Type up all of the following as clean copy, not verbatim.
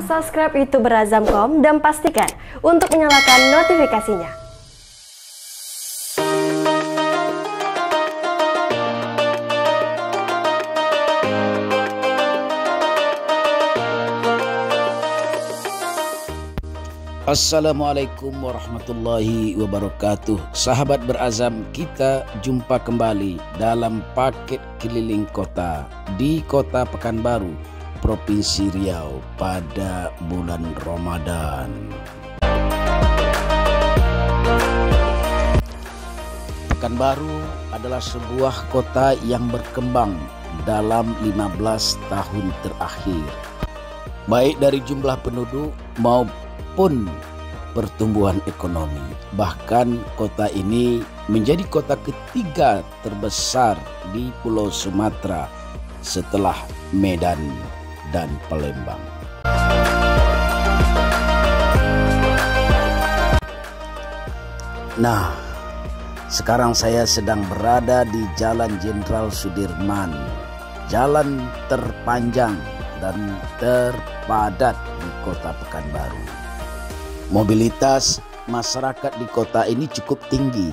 subscribe YouTube Berazam.com dan pastikan untuk menyalakan notifikasinya. Assalamualaikum warahmatullahi wabarakatuh. Sahabat Berazam, kita jumpa kembali dalam paket keliling kota di Kota Pekanbaru, Provinsi Riau pada bulan Ramadan. Pekanbaru adalah sebuah kota yang berkembang dalam 15 tahun terakhir, baik dari jumlah penduduk maupun pertumbuhan ekonomi. Bahkan kota ini menjadi kota ketiga terbesar di Pulau Sumatera setelah Medan dan Palembang. Nah, sekarang saya sedang berada di Jalan Jenderal Sudirman, jalan terpanjang dan terpadat di Kota Pekanbaru. Mobilitas masyarakat di kota ini cukup tinggi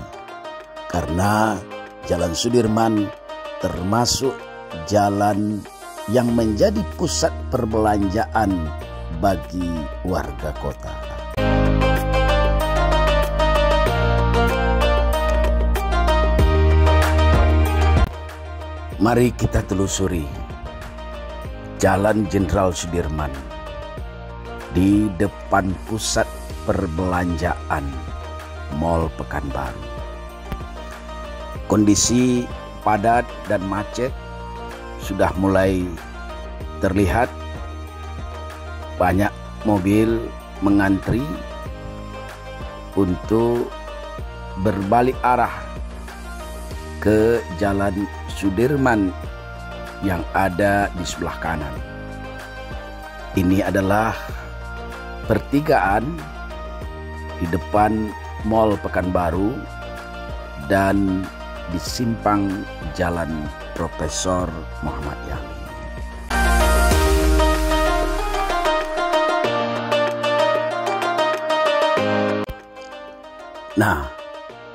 karena Jalan Sudirman termasuk jalan yang menjadi pusat perbelanjaan bagi warga kota. Mari kita telusuri Jalan Jenderal Sudirman di depan pusat perbelanjaan Mall Pekanbaru. Kondisi padat dan macet sudah mulai terlihat. Banyak mobil mengantri untuk berbalik arah ke Jalan Sudirman yang ada di sebelah kanan. Ini adalah pertigaan di depan Mall Pekanbaru dan di simpang Jalan Profesor Muhammad Yani. Nah,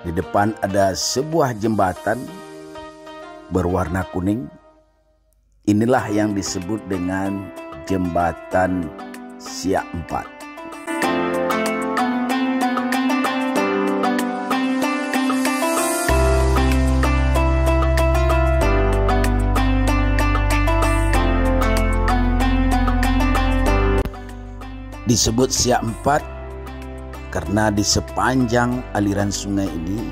di depan ada sebuah jembatan berwarna kuning. Inilah yang disebut dengan Jembatan Siak 4. Disebut Siak 4 karena di sepanjang aliran sungai ini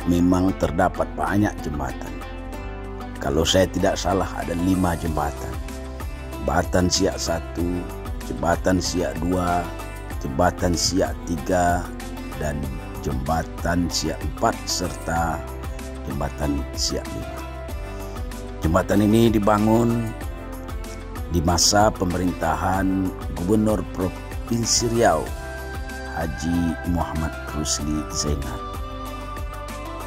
memang terdapat banyak jembatan. Kalau saya tidak salah ada 5 jembatan. Jembatan Siak 1, Jembatan Siak 2, Jembatan Siak 3, dan Jembatan Siak 4 serta Jembatan Siak 5. Jembatan ini dibangun di masa pemerintahan Gubernur Provinsi Riau Haji Muhammad Rusli Zainal.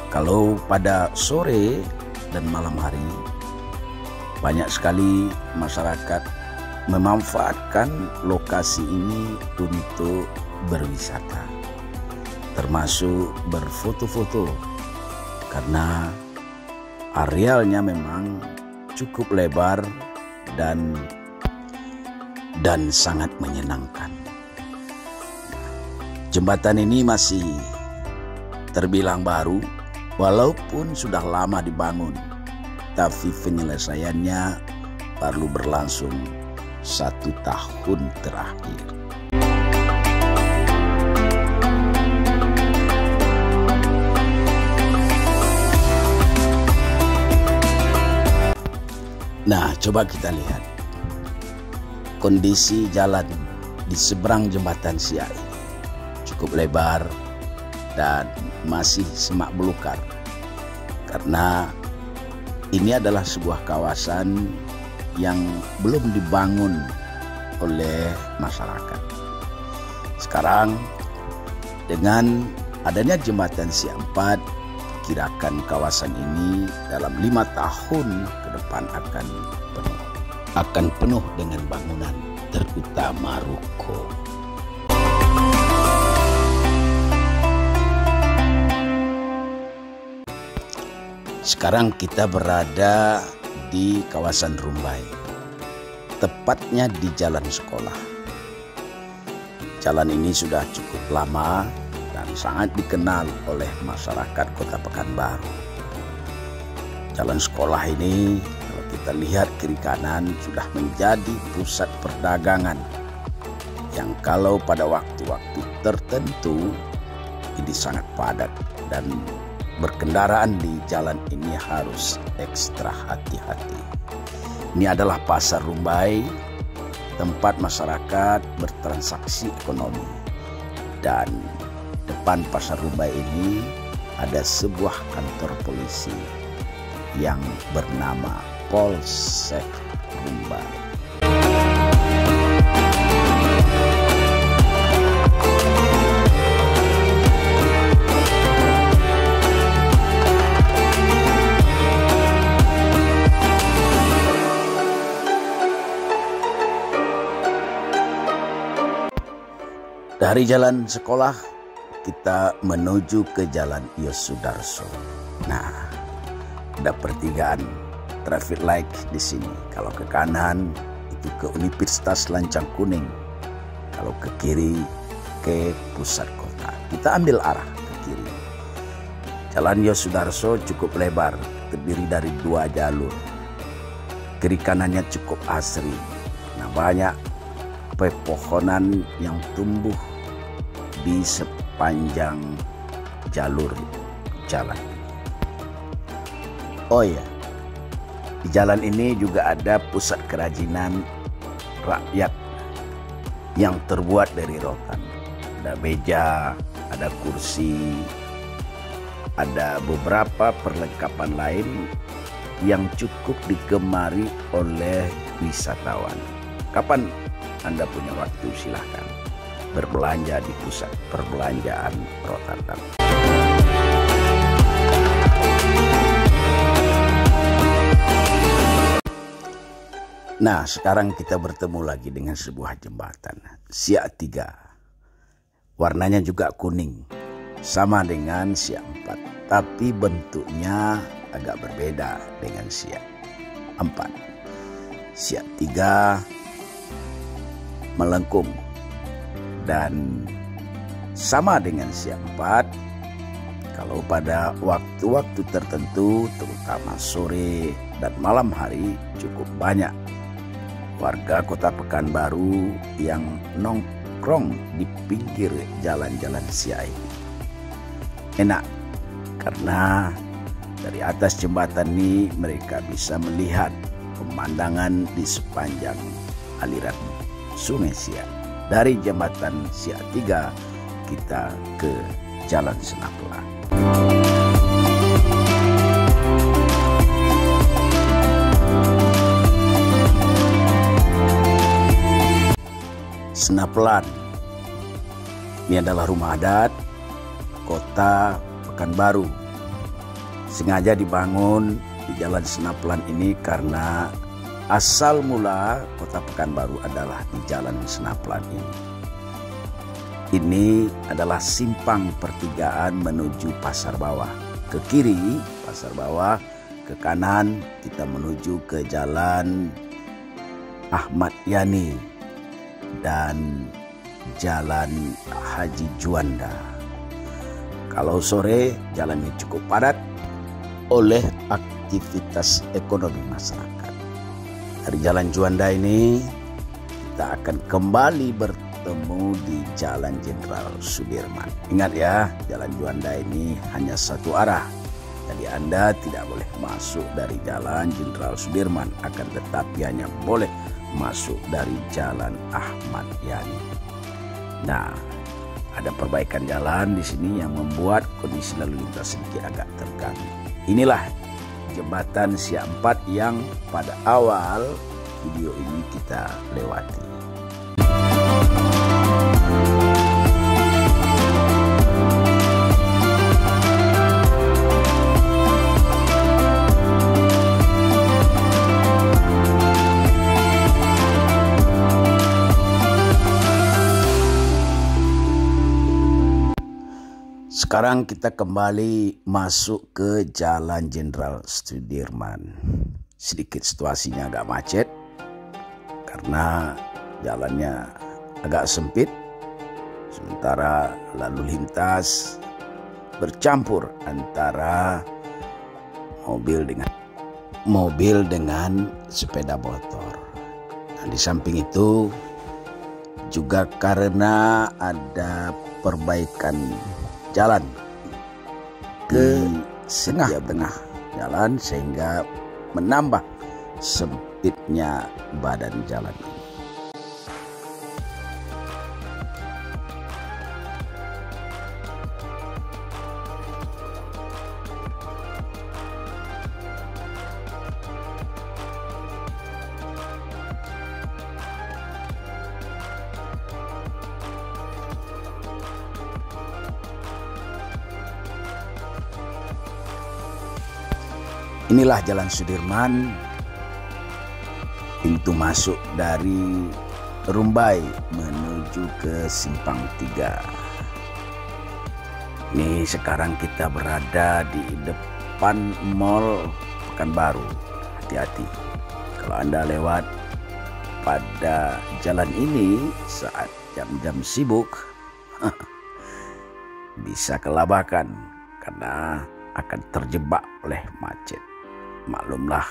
Kalau pada sore dan malam hari banyak sekali masyarakat memanfaatkan lokasi ini untuk berwisata, termasuk berfoto-foto karena arealnya memang cukup lebar dan sangat menyenangkan. Jembatan ini masih terbilang baru walaupun sudah lama dibangun, tapi penyelesaiannya perlu berlangsung 1 tahun terakhir. Nah, coba kita lihat kondisi jalan di seberang jembatan Siak ini. Cukup lebar dan masih semak belukar karena ini adalah sebuah kawasan yang belum dibangun oleh masyarakat. Sekarang dengan adanya jembatan Siak 4, kirakan kawasan ini dalam 5 tahun ke depan akan penuh dengan bangunan. terutama ruko. Sekarang kita berada di kawasan Rumbai, tepatnya di jalan sekolah. Jalan ini sudah cukup lama dan sangat dikenal oleh masyarakat Kota Pekanbaru. Jalan sekolah ini, kalau kita lihat kiri kanan, sudah menjadi pusat perdagangan yang kalau pada waktu-waktu tertentu ini sangat padat, dan berkendaraan di jalan ini harus ekstra hati-hati. Ini adalah Pasar Rumbai, tempat masyarakat bertransaksi ekonomi. Dan depan Pasar Rumbai ini ada sebuah kantor polisi yang bernama Polsek Rumbai. Dari jalan sekolah kita menuju ke jalan Yosudarso. Nah, ada pertigaan traffic light di sini. Kalau ke kanan itu ke Universitas Lancang Kuning. Kalau ke kiri ke pusat kota. Kita ambil arah ke kiri. Jalan Yosudarso cukup lebar, terdiri dari 2 jalur. Kiri kanannya cukup asri. Nah, banyak pepohonan yang tumbuh di sepanjang jalur jalan. Oh ya, di jalan ini juga ada pusat kerajinan rakyat yang terbuat dari rotan. Ada meja, ada kursi, ada beberapa perlengkapan lain yang cukup digemari oleh wisatawan. Kapan Anda punya waktu, silahkan berbelanja di pusat perbelanjaan Rotterdam. Nah, sekarang kita bertemu lagi dengan sebuah jembatan, Siak 3. Warnanya juga kuning, sama dengan Siak 4, tapi bentuknya agak berbeda dengan Siak 4. Siak 3 melengkung dan sama dengan Siak 4. Kalau pada waktu-waktu tertentu, terutama sore dan malam hari, cukup banyak warga Kota Pekanbaru yang nongkrong di pinggir jalan-jalan Siak ini. Enak karena dari atas jembatan ini mereka bisa melihat pemandangan di sepanjang aliran Sungai Siak. Dari jembatan Siak 3 kita ke Jalan Senaplan. Senaplan ini adalah rumah adat Kota Pekanbaru. Sengaja dibangun di Jalan Senaplan ini karena asal mula Kota Pekanbaru adalah di Jalan Senaplan ini. Ini adalah simpang pertigaan menuju Pasar Bawah. Ke kiri Pasar Bawah, ke kanan kita menuju ke Jalan Ahmad Yani dan Jalan Haji Juanda. Kalau sore jalannya cukup padat oleh aktivitas ekonomi masyarakat. Dari Jalan Juanda ini kita akan kembali bertemu di Jalan Jenderal Sudirman. Ingat ya, Jalan Juanda ini hanya satu arah. Jadi Anda tidak boleh masuk dari Jalan Jenderal Sudirman, akan tetapi hanya boleh masuk dari Jalan Ahmad Yani. Nah, ada perbaikan jalan di sini yang membuat kondisi lalu lintas sedikit agak terganggu. Inilah jembatan Siak 4 yang pada awal video ini kita lewati. Sekarang kita kembali masuk ke Jalan Jenderal Sudirman. Sedikit situasinya agak macet karena jalannya agak sempit. Sementara lalu lintas bercampur antara mobil dengan sepeda motor. Nah, di samping itu juga karena ada perbaikan jalan ke tengah jalan sehingga menambah sempitnya badan jalan ini. Inilah Jalan Sudirman, pintu masuk dari Rumbai menuju ke Simpang 3. Ini sekarang kita berada di depan Mall Pekanbaru. Hati-hati kalau Anda lewat pada jalan ini saat jam-jam sibuk, bisa kelabakan karena akan terjebak oleh macet. Maklumlah,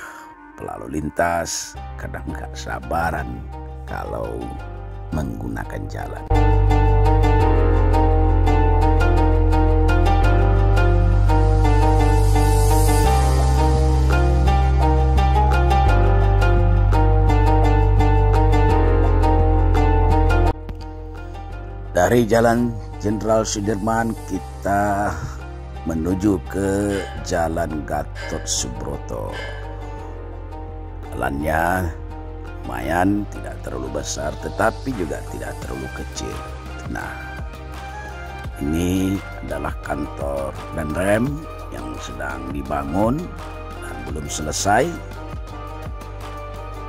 pelalu lintas kadang gak sabaran kalau menggunakan jalan. Dari Jalan Jenderal Sudirman kita menuju ke Jalan Gatot Subroto. Jalannya lumayan, tidak terlalu besar tetapi juga tidak terlalu kecil. Nah, ini adalah kantor Danrem yang sedang dibangun dan belum selesai.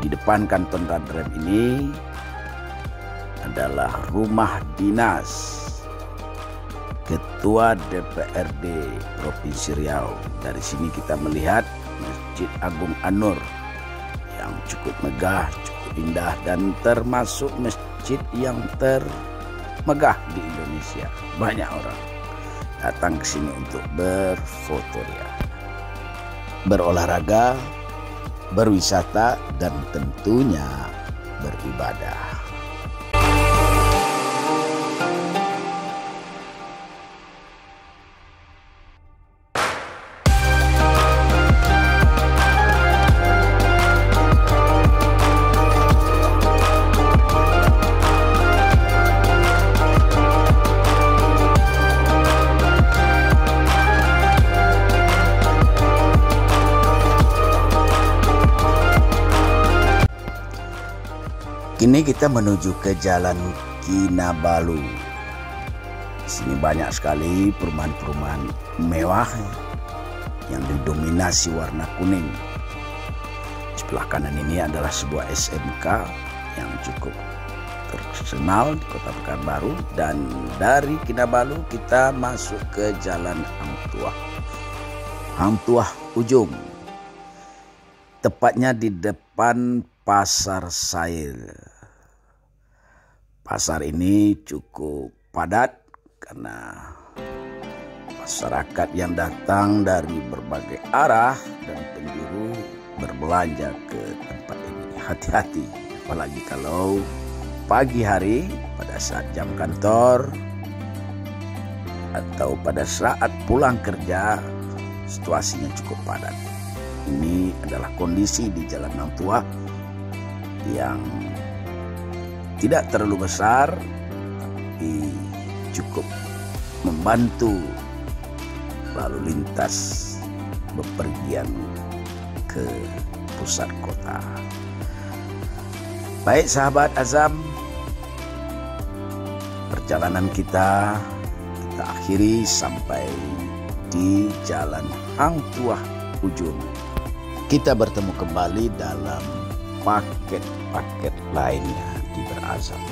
Di depan kantor Danrem ini adalah rumah dinas Ketua DPRD Provinsi Riau. Dari sini kita melihat Masjid Agung An-Nur yang cukup megah, cukup indah, dan termasuk masjid yang termegah di Indonesia. Banyak orang datang ke sini untuk berfoto, berolahraga, berwisata, dan tentunya beribadah. Kini kita menuju ke Jalan Kinabalu. Di sini banyak sekali perumahan-perumahan mewah yang didominasi warna kuning. Sebelah kanan ini adalah sebuah SMK yang cukup terkenal di Kota Pekanbaru, dan dari Kinabalu kita masuk ke Jalan Hang Tuah Ujung. Tepatnya di depan Pasar Sair. Pasar ini cukup padat karena masyarakat yang datang dari berbagai arah dan penjuru berbelanja ke tempat ini. Hati-hati, apalagi kalau pagi hari pada saat jam kantor atau pada saat pulang kerja, situasinya cukup padat. Ini adalah kondisi di Jalan Hang Tuah yang tidak terlalu besar tapi cukup membantu lalu lintas bepergian ke pusat kota. Baik sahabat Azam, perjalanan kita akhiri sampai di Jalan Hang Tuah Ujung. Kita bertemu kembali dalam paket-paket lainnya di Berazam.